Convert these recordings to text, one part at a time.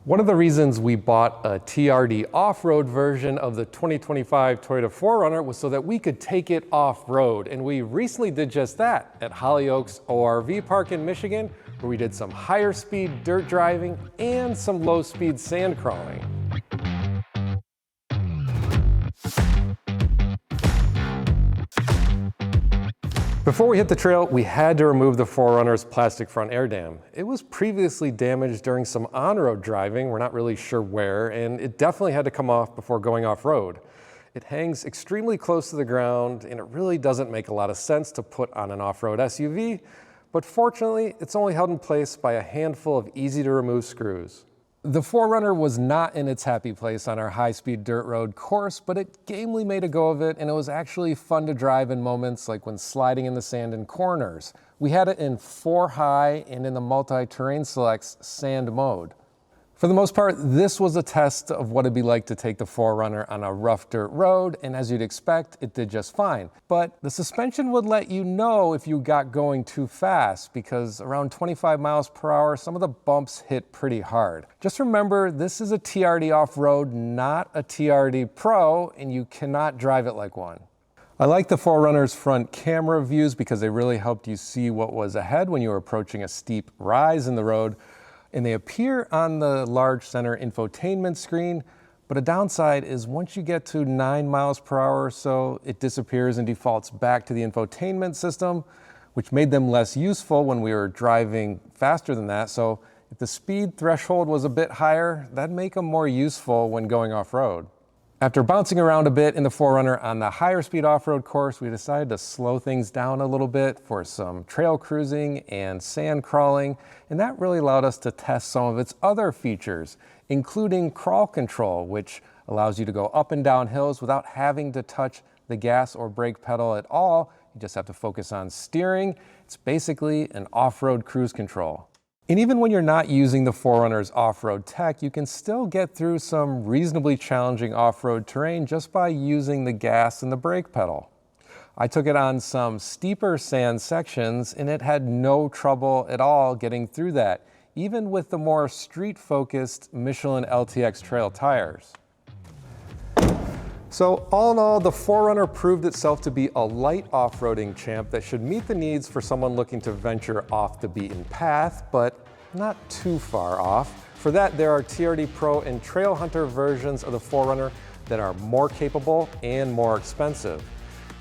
One of the reasons we bought a TRD off-road version of the 2025 Toyota 4Runner was so that we could take it off-road. And we recently did just that at Hollyoaks ORV Park in Michigan, where we did some higher speed dirt driving and some low speed sand crawling. Before we hit the trail, we had to remove the 4Runner's plastic front air dam. It was previously damaged during some on-road driving, we're not really sure where, and it definitely had to come off before going off-road. It hangs extremely close to the ground, and it really doesn't make a lot of sense to put on an off-road SUV, but fortunately, it's only held in place by a handful of easy-to-remove screws. The 4Runner was not in its happy place on our high-speed dirt road course, but it gamely made a go of it, and it was actually fun to drive in moments like when sliding in the sand in corners. We had it in 4 high and in the multi-terrain selects sand mode. For the most part, this was a test of what it'd be like to take the 4Runner on a rough dirt road, and as you'd expect, it did just fine. But the suspension would let you know if you got going too fast, because around 25 miles per hour, some of the bumps hit pretty hard. Just remember, this is a TRD off-road, not a TRD Pro, and you cannot drive it like one. I like the 4Runner's front camera views because they really helped you see what was ahead when you were approaching a steep rise in the road. And they appear on the large center infotainment screen, but a downside is once you get to 9 miles per hour or so, it disappears and defaults back to the infotainment system, which made them less useful when we were driving faster than that. So if the speed threshold was a bit higher, that'd make them more useful when going off-road. After bouncing around a bit in the 4Runner on the higher speed off-road course, we decided to slow things down a little bit for some trail cruising and sand crawling, and that really allowed us to test some of its other features, including crawl control, which allows you to go up and down hills without having to touch the gas or brake pedal at all. You just have to focus on steering. It's basically an off-road cruise control. And even when you're not using the 4Runner's off-road tech, you can still get through some reasonably challenging off-road terrain just by using the gas and the brake pedal. I took it on some steeper sand sections and it had no trouble at all getting through that, even with the more street-focused Michelin LTX trail tires. So all in all, the 4Runner proved itself to be a light off-roading champ that should meet the needs for someone looking to venture off the beaten path, but not too far off. For that, there are TRD Pro and Trail Hunter versions of the 4Runner that are more capable and more expensive.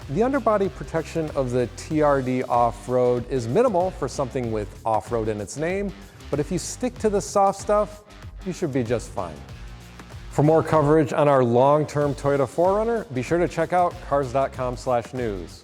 The underbody protection of the TRD off-road is minimal for something with off-road in its name, but if you stick to the soft stuff, you should be just fine. For more coverage on our long-term Toyota 4Runner, be sure to check out Cars.com/news.